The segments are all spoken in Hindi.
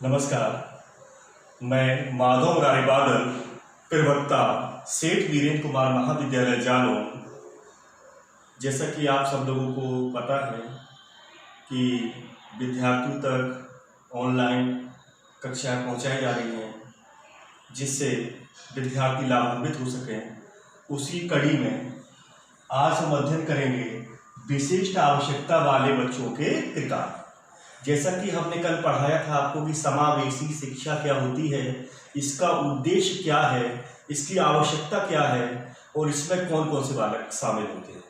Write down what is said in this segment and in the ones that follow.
नमस्कार, मैं माधव मुरारी बादल, प्रवक्ता सेठ वीरेंद्र कुमार महाविद्यालय जालौन। जैसा कि आप सब लोगों को पता है कि विद्यार्थियों तक ऑनलाइन कक्षाएं पहुंचाई जा रही हैं, जिससे विद्यार्थी लाभान्वित हो सकें। उसी कड़ी में आज हम अध्ययन करेंगे विशिष्ट आवश्यकता वाले बच्चों के प्रकार। जैसा कि हमने कल पढ़ाया था आपको कि समावेशी शिक्षा क्या होती है, इसका उद्देश्य क्या है, इसकी आवश्यकता क्या है और इसमें कौन कौन से बालक शामिल होते हैं।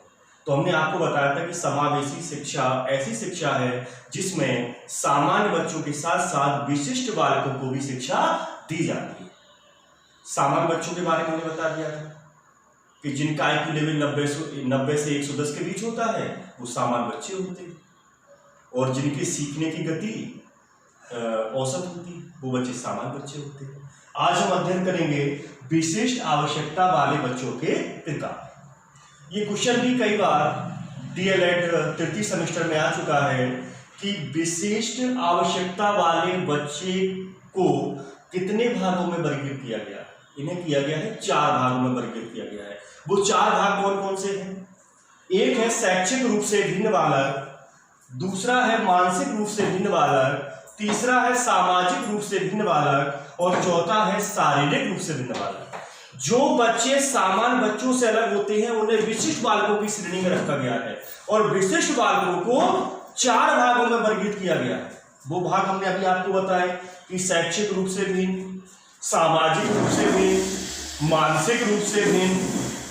तो हमने आपको बताया था कि समावेशी शिक्षा ऐसी शिक्षा है जिसमें सामान्य बच्चों के साथ साथ विशिष्ट बालकों को भी शिक्षा दी जाती है। सामान्य बच्चों के बारे में हमने बता दिया था कि जिनका IQ लेवल 90 से 110 के बीच होता है वो सामान्य बच्चे होते हैं, और जिनकी सीखने की गति औसत होती है वो बच्चे सामान्य बच्चे होते हैं। आज हम अध्ययन करेंगे विशिष्ट आवश्यकता वाले बच्चों के प्रकार। ये क्वेश्चन भी कई बार DLED तृतीय सेमेस्टर में आ चुका है कि विशिष्ट आवश्यकता वाले बच्चे को कितने भागों में वर्गीकृत किया गया है। इन्हें किया गया है 4 भागों में वर्गीकृत किया गया है। वो 4 भाग कौन कौन से हैं? एक है शैक्षिक रूप से भिन्न बालक, दूसरा है मानसिक रूप से भिन्न बालक, तीसरा है सामाजिक रूप से भिन्न बालक और चौथा है शारीरिक रूप से भिन्न बालक। जो बच्चे सामान्य बच्चों से अलग होते हैं उन्हें विशिष्ट बालकों की श्रेणी में रखा गया है और विशिष्ट बालकों को 4 भागों में वर्गीकृत किया गया है। वो भाग हमने अभी आपको बताए कि शैक्षिक रूप से भिन्न, सामाजिक रूप से भिन्न, मानसिक रूप से भिन्न,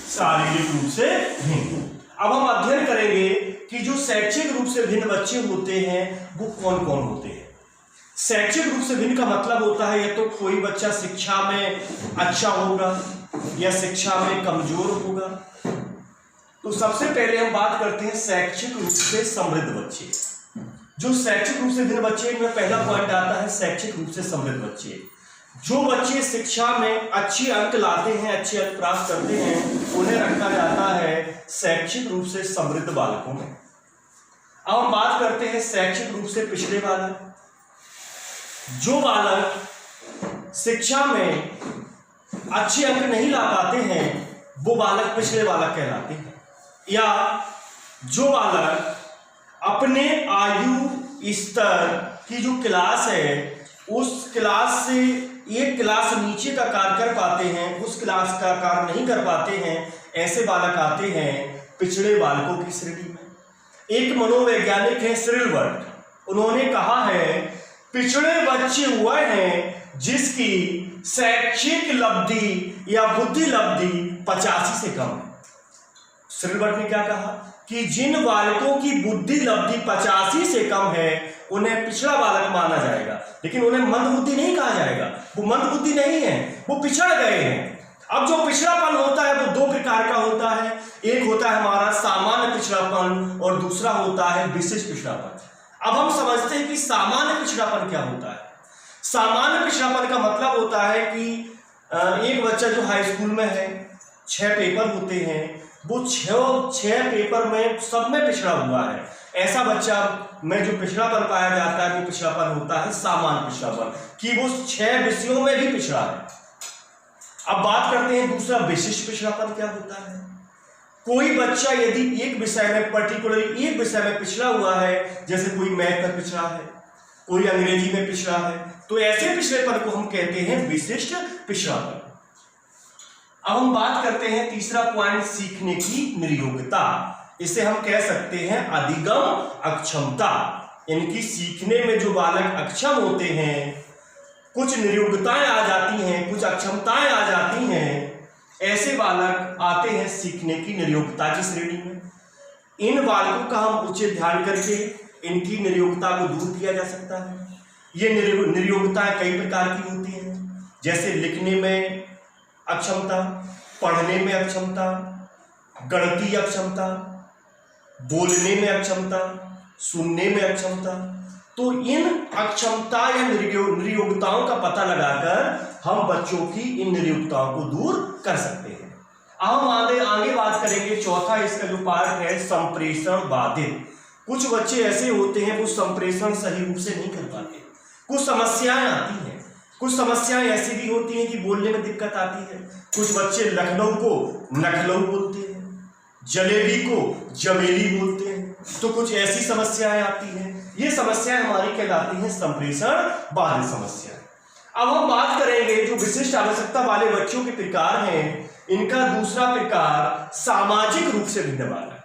शारीरिक रूप से भिन्न। अब हम अध्ययन करेंगे कि जो शैक्षिक रूप से भिन्न बच्चे होते हैं वो कौन कौन होते हैं। शैक्षिक रूप से भिन्न का मतलब होता है या तो कोई बच्चा शिक्षा में अच्छा होगा या शिक्षा में कमजोर होगा। तो सबसे पहले हम बात करते हैं शैक्षिक रूप से समृद्ध बच्चे। जो शैक्षिक रूप से भिन्न बच्चे में पहला पॉइंट आता है शैक्षिक रूप से समृद्ध बच्चे। जो बच्चे शिक्षा में अच्छे अंक लाते हैं, अच्छे अंक प्राप्त करते हैं, उन्हें रखा जाता है शैक्षिक रूप से समृद्ध बालकों में। अब हम बात करते हैं शैक्षिक रूप से पिछड़े बालक। जो बालक शिक्षा में अच्छे अंक नहीं ला पाते हैं वो बालक पिछड़े बालक कहलाते हैं। या जो बालक अपने आयु स्तर की जो क्लास है उस क्लास से एक क्लास नीचे का कार्य कर पाते हैं, उस क्लास का कार्य नहीं कर पाते हैं, ऐसे बालक आते हैं पिछड़े बालकों की श्रेणी में। एक मनोवैज्ञानिक है सिरिल बर्ट, उन्होंने कहा है पिछड़े बच्चे हुए हैं जिसकी शैक्षिक लब्धि या बुद्धि लब्धि 85 से कम है। सिरिल बर्ट ने क्या कहा कि जिन बालकों की बुद्धि लब्धि 85 से कम है उन्हें पिछड़ा बालक माना जाएगा, लेकिन उन्हें मंद बुद्धि नहीं कहा जाएगा। वो मंद बुद्धि नहीं है, वो पिछड़ गए हैं। अब जो पिछड़ापन होता है वो 2 प्रकार का होता है। एक होता है हमारा सामान्य पिछड़ापन और दूसरा होता है विशिष्ट पिछड़ापन। अब हम समझते हैं कि सामान्य पिछड़ापन क्या होता है। सामान्य पिछड़ापन का मतलब होता है कि एक बच्चा जो हाई स्कूल में है, 6 पेपर होते हैं, वो 6 पेपर में सब में पिछड़ा हुआ है। ऐसा बच्चा में जो पिछड़ापन पाया जाता है वो पिछड़ापन होता है सामान्य पिछड़ापन, कि वो 6 विषयों में भी पिछड़ा है। अब बात करते हैं दूसरा विशिष्ट पिछड़ापन क्या होता है। कोई बच्चा यदि एक विषय में पर्टिकुलरली एक विषय में पिछड़ा हुआ है, जैसे कोई मैथ में पिछड़ा है, कोई अंग्रेजी में पिछड़ा है, तो ऐसे पिछड़ेपन को हम कहते हैं विशिष्ट पिछड़ापन। अब हम बात करते हैं तीसरा पॉइंट सीखने की निर्योग्यता। इसे हम कह सकते हैं अधिगम अक्षमता, यानी कि सीखने में जो बालक अक्षम होते हैं, कुछ निर्योग्यताएं आ जाती हैं, कुछ अक्षमताएं आ जाती हैं, ऐसे बालक आते हैं सीखने की निर्योग्यता की श्रेणी में। इन बालकों का हम उचित ध्यान करके इनकी निर्योग्यता को दूर किया जा सकता है। ये निर्योग्यताएं कई प्रकार की होती हैं, जैसे लिखने में अक्षमता, पढ़ने में अक्षमता, गणितीय अक्षमता, बोलने में अक्षमता, सुनने में अक्षमता। तो इन अक्षमता या निर्योग्यताओं का पता लगाकर हम बच्चों की इन निर्योग्यताओं को दूर कर सकते हैं। अब हम आगे बात करेंगे चौथा इसका जो पार्ट है संप्रेषण बाधित। कुछ बच्चे ऐसे होते हैं वो संप्रेषण सही रूप से नहीं कर पाते। कुछ समस्याएं आती हैं, कुछ समस्याएं ऐसी भी होती हैं कि बोलने में दिक्कत आती है। कुछ बच्चे लखनऊ को नखलऊ बोलते हैं, जलेबी को जमेली बोलते हैं, तो कुछ ऐसी समस्याएं आती हैं। ये समस्याएं हमारी कहलाती हैं संप्रेषण बाधित समस्या। अब हम बात करेंगे जो विशिष्ट आवश्यकता वाले बच्चों के प्रकार हैं, इनका दूसरा प्रकार सामाजिक रूप से भिन्न बालक।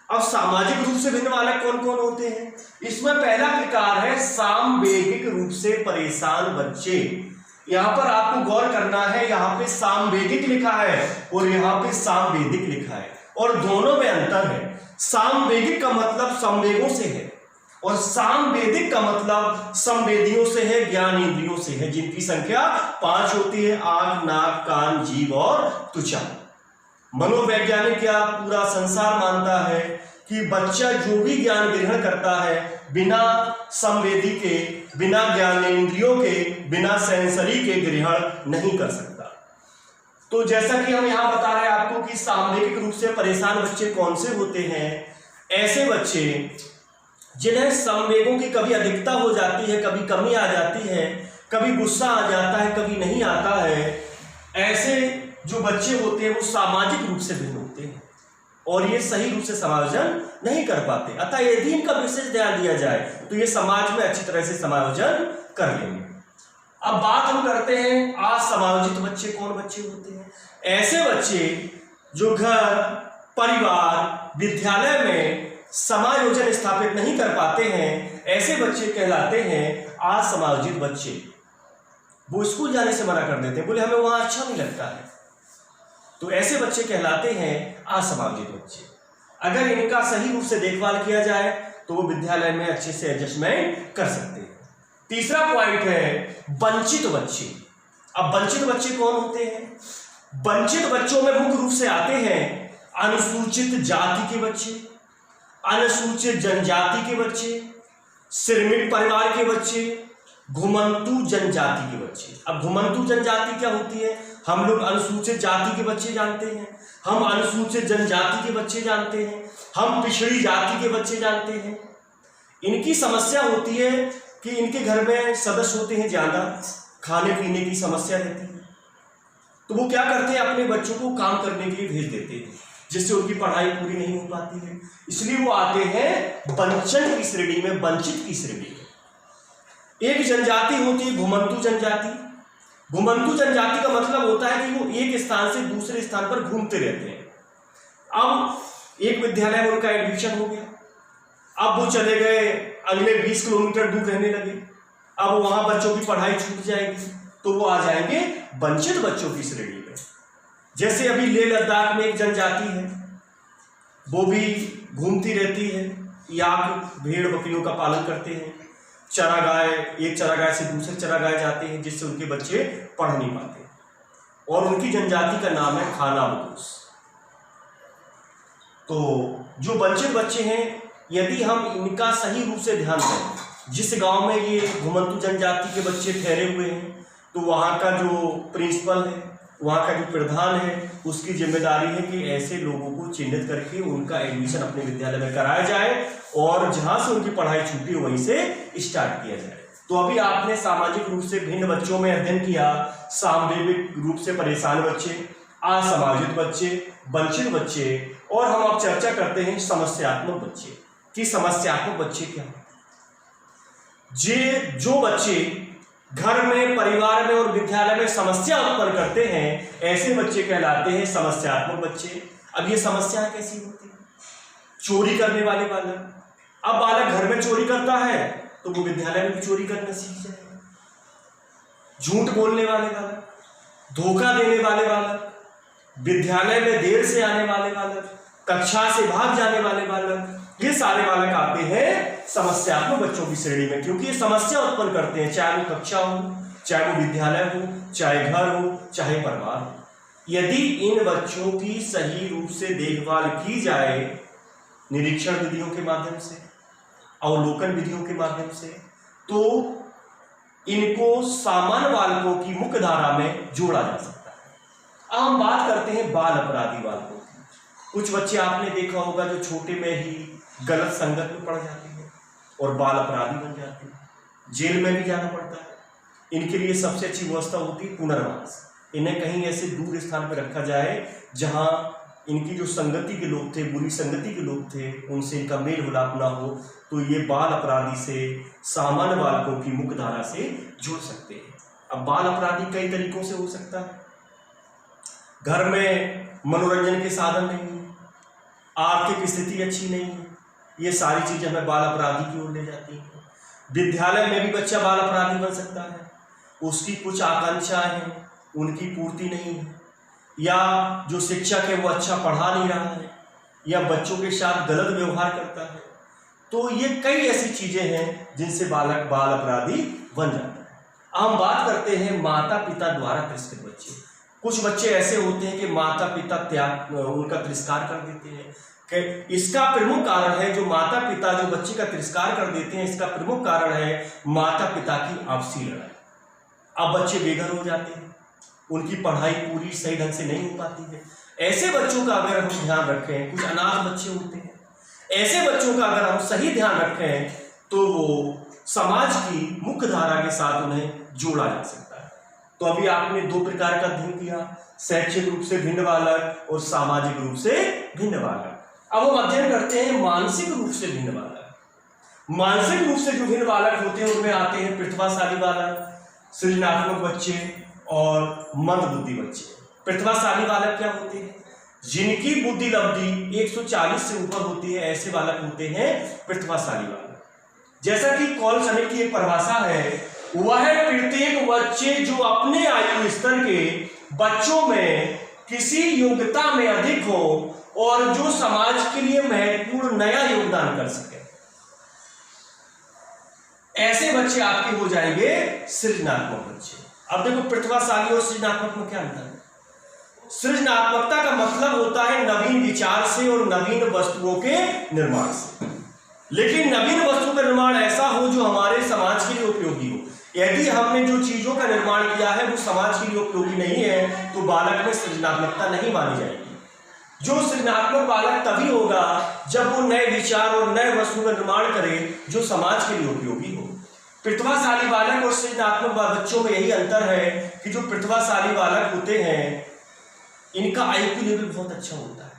अब सामाजिक रूप से भिन्न बालक कौन कौन होते हैं? इसमें पहला प्रकार है सामवेगिक रूप से परेशान बच्चे। यहां पर आपको गौर करना है, यहां पे सामवेगिक लिखा है और यहां पे सामवेदिक लिखा है, और दोनों में अंतर है। सामवेगिक का मतलब संवेगों से है और सामवेदिक का मतलब संवेदियों से है, ज्ञान इंद्रियों से है, जिनकी संख्या 5 होती है: आंख, नाक, कान, जीभ और त्वचा। मनोवैज्ञानिक क्या पूरा संसार मानता है कि बच्चा जो भी ज्ञान ग्रहण करता है बिना संवेदी के, बिना ज्ञानेंद्रियों के, बिना सेंसरी के ग्रहण नहीं कर सकता। तो जैसा कि हम यहां बता रहे हैं आपको कि सामवेगिक रूप से परेशान बच्चे कौन से होते हैं? ऐसे बच्चे जिन्हें संवेगों की कभी अधिकता हो जाती है, कभी कमी आ जाती है, कभी गुस्सा आ जाता है, कभी नहीं आता है। ऐसे जो बच्चे होते हैं वो सामाजिक रूप से भिन्न होते हैं और ये सही रूप से समायोजन नहीं कर पाते। अतः यदि इनका विशेष ध्यान दिया जाए तो ये समाज में अच्छी तरह से समायोजन कर लेंगे। अब बात हम करते हैं असमायोजित बच्चे कौन बच्चे होते हैं? ऐसे बच्चे जो घर, परिवार, विद्यालय में समायोजन स्थापित नहीं कर पाते हैं, ऐसे बच्चे कहलाते हैं असमायोजित बच्चे। वो स्कूल जाने से मना कर देते हैं, बोले हमें वहां अच्छा नहीं लगता है, तो ऐसे बच्चे कहलाते हैं असमायोजित बच्चे। अगर इनका सही रूप से देखभाल किया जाए तो वो विद्यालय में अच्छे से एडजस्टमेंट कर सकते हैं। तीसरा पॉइंट है वंचित बच्चे। अब वंचित बच्चे कौन होते हैं? वंचित बच्चों में मुख्य रूप से आते हैं अनुसूचित जाति के बच्चे, अनुसूचित जनजाति के बच्चे, श्रमिक परिवार के बच्चे, घुमंतू जनजाति के बच्चे। अब घुमंतू जनजाति क्या होती है? हम लोग अनुसूचित जाति के बच्चे जानते हैं, हम अनुसूचित जनजाति के बच्चे जानते हैं, हम पिछड़ी जाति के बच्चे जानते हैं। इनकी समस्या होती है कि इनके घर में सदस्य होते हैं ज्यादा, खाने पीने की समस्या रहती है, तो वो क्या करते हैं अपने बच्चों को काम करने के लिए भेज देते हैं, जिससे उनकी पढ़ाई पूरी नहीं हो पाती है। इसलिए वो आते हैं वंचन की श्रेणी में, वंचित की श्रेणी में। एक जनजाति होती है घुमंतू जनजाति। घुमंतू जनजाति का मतलब होता है कि वो एक स्थान से दूसरे स्थान पर घूमते रहते हैं। अब एक विद्यालय में उनका एडमिशन हो गया, अब वो चले गए अगले 20 किलोमीटर दूर रहने लगे, अब वहां बच्चों की पढ़ाई छूट जाएगी, तो वो आ जाएंगे वंचित बच्चों की श्रेणी में। जैसे अभी लेह लद्दाख में एक जनजाति है, वो भी घूमती रहती है, याक भेड़ बकरियों का पालन करते हैं, चरागाह, एक चरागाह से दूसरे चरागाह जाते हैं, जिससे उनके बच्चे पढ़ नहीं पाते, और उनकी जनजाति का नाम है खाना बदोश। तो जो वंचित बच्चे हैं, यदि हम इनका सही रूप से ध्यान दें, जिस गांव में ये घुमंतू जनजाति के बच्चे ठहरे हुए हैं, तो वहाँ का जो प्रिंसिपल है, वहाँ का जो प्रधान है, उसकी जिम्मेदारी है कि ऐसे लोगों को चिन्हित करके उनका एडमिशन अपने विद्यालय में कराया जाए और जहाँ से उनकी पढ़ाई छूटी वहीं से स्टार्ट किया जाए। तो अभी आपने सामाजिक रूप से भिन्न बच्चों में अध्ययन किया, सामवेगिक रूप से परेशान बच्चे, असमायोजित बच्चे, वंचित बच्चे, और हम अब चर्चा करते हैं समस्यात्मक बच्चे कि समस्यात्मक बच्चे क्या हैं। जो बच्चे घर में, परिवार में और विद्यालय में समस्या उत्पन्न करते हैं, ऐसे बच्चे कहलाते हैं समस्यात्मक बच्चे। अब ये समस्या कैसी होती है? चोरी करने वाले बालक। अब बालक घर में चोरी करता है तो वो विद्यालय में भी चोरी करना सीख जाएगा। झूठ बोलने वाले बालक, धोखा देने वाले बालक, विद्यालय में देर से आने वाले बालक, कक्षा से भाग जाने वाले बालक, ये सारे बालक आते हैं समस्यात्मक बच्चों की श्रेणी में, क्योंकि ये समस्या उत्पन्न करते हैं, चाहे वो कक्षा हो, चाहे वो विद्यालय हो, चाहे घर हो, चाहे परिवार हो। यदि इन बच्चों की सही रूप से देखभाल की जाए, निरीक्षण विधियों के माध्यम से, अवलोकन विधियों के माध्यम से, तो इनको सामान्य बालकों की मुख्य धारा में जोड़ा जा सकता है। अब हम बात करते हैं बाल अपराधी बालकों की। कुछ बच्चे आपने देखा होगा जो छोटे में ही गलत संगत में पड़ जाते हैं और बाल अपराधी बन जाते हैं। जेल में भी जाना पड़ता है। इनके लिए सबसे अच्छी व्यवस्था होती है पुनर्वास। इन्हें कहीं ऐसे दूर स्थान पर रखा जाए जहां इनकी जो संगति के लोग थे, बुरी संगति के लोग थे, उनसे इनका मेल मिलाप ना हो, तो ये बाल अपराधी से सामान्य बालकों की मुख्य धारा से जुड़ सकते हैं। अब बाल अपराधी कई तरीकों से हो सकता है। घर में मनोरंजन के साधन नहीं है, आर्थिक स्थिति अच्छी नहीं है, ये सारी चीजें हमें बाल अपराधी की ओर ले जाती हैं। विद्यालय में भी बच्चा बाल अपराधी बन सकता है, उसकी कुछ आकांक्षाएं हैं, उनकी पूर्ति नहीं है, या जो शिक्षक है वो अच्छा पढ़ा नहीं रहा है, या बच्चों के साथ गलत व्यवहार करता है। तो ये कई ऐसी चीजें हैं जिनसे बालक बाल अपराधी बन जाता है। हम बात करते हैं माता पिता द्वारा तिरस्कृत बच्चे। कुछ बच्चे ऐसे होते हैं कि माता पिता उनका तिरस्कार कर देते हैं। कि इसका प्रमुख कारण है, जो माता पिता जो बच्चे का तिरस्कार कर देते हैं, इसका प्रमुख कारण है माता पिता की आपसी लड़ाई। अब बच्चे बेघर हो जाते हैं, उनकी पढ़ाई पूरी सही ढंग से नहीं हो पाती है। ऐसे बच्चों का अगर हम ध्यान रखें, कुछ अनाथ बच्चे होते हैं, ऐसे बच्चों का अगर हम सही ध्यान रखें तो वो समाज की मुख्य धारा के साथ उन्हें जोड़ा जा सकता है। तो अभी आपने दो प्रकार का अध्ययन किया, शैक्षिक रूप से भिन्न बालक और सामाजिक रूप से भिन्न बालक। अब हम अध्ययन करते हैं मानसिक रूप से भिन्न बालक। मानसिक रूप से जो भिन्न बालक होते हैं उनमें आते हैं प्रतिभाशाली बालक, सृजनात्मक बच्चे और मंद बुद्धि बच्चे। प्रतिभाशाली बालक क्या होते हैं? जिनकी बुद्धि लब्धि 140 से ऊपर होती है, ऐसे बालक होते हैं प्रतिभाशाली बालक। जैसा कि कॉल समिट की एक परिभाषा है, वह प्रत्येक बच्चे जो अपने आयु स्तर के बच्चों में किसी योग्यता में अधिक हो और जो समाज के लिए महत्वपूर्ण नया योगदान कर सके, ऐसे बच्चे आपके हो जाएंगे सृजनात्मक बच्चे। अब देखो प्रतिभाशाली और सृजनात्मक में क्या अंतर है? सृजनात्मकता का मतलब होता है नवीन विचार से और नवीन वस्तुओं के निर्माण से, लेकिन नवीन वस्तु का निर्माण ऐसा हो जो हमारे समाज के लिए उपयोगी हो। यदि हमने जो चीजों का निर्माण किया है वो समाज के लिए उपयोगी नहीं है तो बालक में सृजनात्मकता नहीं मानी जाएगी। जो सृजनात्मक बालक तभी होगा जब वो नए विचार और नए वस्तु का निर्माण करे जो समाज के लिए उपयोगी हो। प्रतिभाशाली बालक और सृजनात्मक बच्चों में यही अंतर है कि जो प्रतिभाशाली बालक होते हैं इनका आईक्यू लेवल बहुत अच्छा होता है,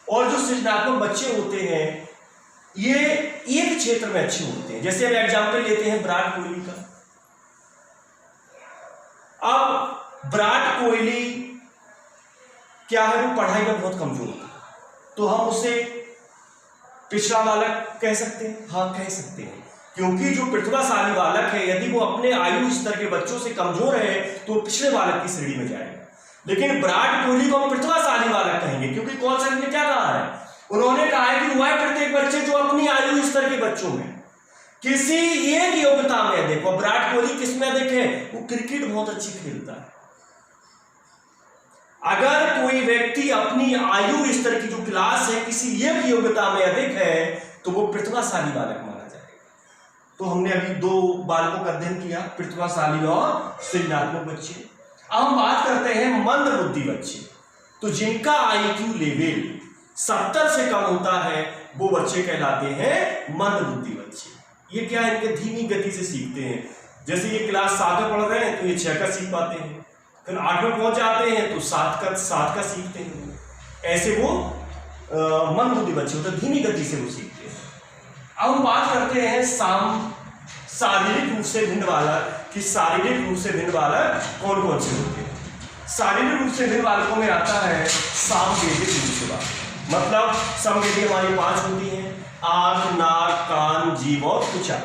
और जो सृजनात्मक बच्चे होते हैं ये एक क्षेत्र में अच्छे होते हैं। जैसे हम एग्जाम्पल लेते हैं विराट कोहली का। अब विराट कोहली क्या है, वो पढ़ाई में बहुत कमजोर था, तो हम उसे पिछड़ा बालक कह सकते हैं? हाँ, कह सकते हैं, क्योंकि जो प्रतिभाशाली बालक है यदि वो अपने आयु स्तर के बच्चों से कमजोर है तो पिछड़े बालक की श्रेणी में जाएगा। लेकिन विराट कोहली को हम प्रतिभाशाली बालक कहेंगे, क्योंकि कौन सा ने क्या कहा है? उन्होंने कहा है कि वह प्रत्येक बच्चे जो अपनी आयु स्तर के बच्चों में किसी एक योग्यता में, देखो विराट कोहली किसमें देखे, वो क्रिकेट बहुत अच्छी खेलता है। अगर कोई व्यक्ति अपनी आयु स्तर की जो क्लास है किसी एक योग्यता में अधिक है तो वो प्रतिभाशाली बालक माना जाएगा। तो हमने अभी दो बालकों का अध्ययन किया, प्रतिभाशाली और सृजनात्मक बच्चे। अब हम बात करते हैं मंद बुद्धि बच्चे। तो जिनका आईक्यू लेवल 70 से कम होता है वो बच्चे कहलाते हैं मंद बुद्धि बच्चे। ये क्या है, इनके धीमी गति से सीखते हैं। जैसे ये क्लास 7 में पढ़ रहे हैं तो ये 6 का सीख पाते हैं, फिर 8 में पहुंच जाते हैं तो 7 का सीखते हैं। ऐसे वो मंद बुद्धि बच्चे होते हैं, धीमी गति से वो सीखते हैं। अब हम बात करते हैं शारीरिक रूप से भिन्न बालक कि शारीरिक रूप से भिन्न बालक कौन कौन से होते हैं। शारीरिक रूप से भिन्न बालकों में आता है सामवेदिक रूप से बालक। मतलब समवेदी हमारी 5 होती हैं, आंख, नाक, कान, जीभ और त्वचा।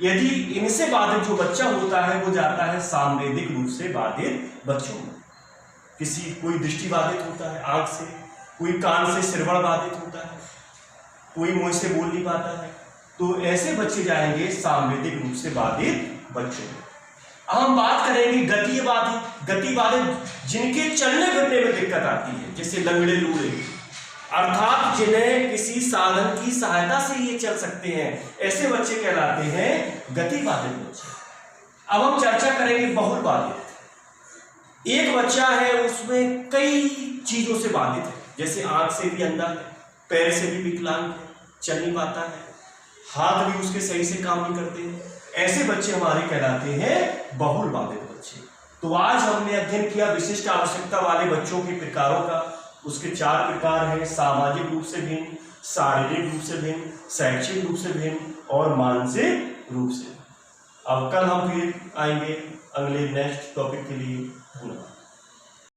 यदि इनसे बाधित जो बच्चा होता है वो जाता है सामवेदिक रूप से बाधित बच्चों में। कोई दृष्टि बाधित होता है आंख से, कोई कान से श्रवण बाधित होता है, कोई मुंह से बोल नहीं पाता है, तो ऐसे बच्चे जाएंगे सामवेदिक रूप से बाधित बच्चों में। अब हम बात करेंगे गति बाधित जिनके चलने फिरने में दिक्कत आती है, जैसे लंगड़े लूड़े, अर्थात जिन्हें किसी साधन की सहायता से ये चल सकते हैं, ऐसे बच्चे कहलाते हैं गति बाधित बच्चे। अब हम चर्चा करेंगे बहुल बाधित। एक बच्चा है उसमें कई चीजों से बाधित है, जैसे आंख से भी अंधा है, पैर से भी विकलांग है, चल नहीं पाता है, हाथ भी उसके सही से काम नहीं करते हैं, ऐसे बच्चे हमारे कहलाते हैं बहुल बाधित बच्चे। तो आज हमने अध्ययन किया विशिष्ट आवश्यकता वाले बच्चों के प्रकारों का। उसके 4 प्रकार हैं: सामाजिक रूप से भिन्न, शारीरिक रूप से भिन्न, शैक्षिक रूप से भिन्न और मानसिक रूप से। अब कल हम फिर आएंगे अगले नेक्स्ट टॉपिक के लिए। धन्यवाद।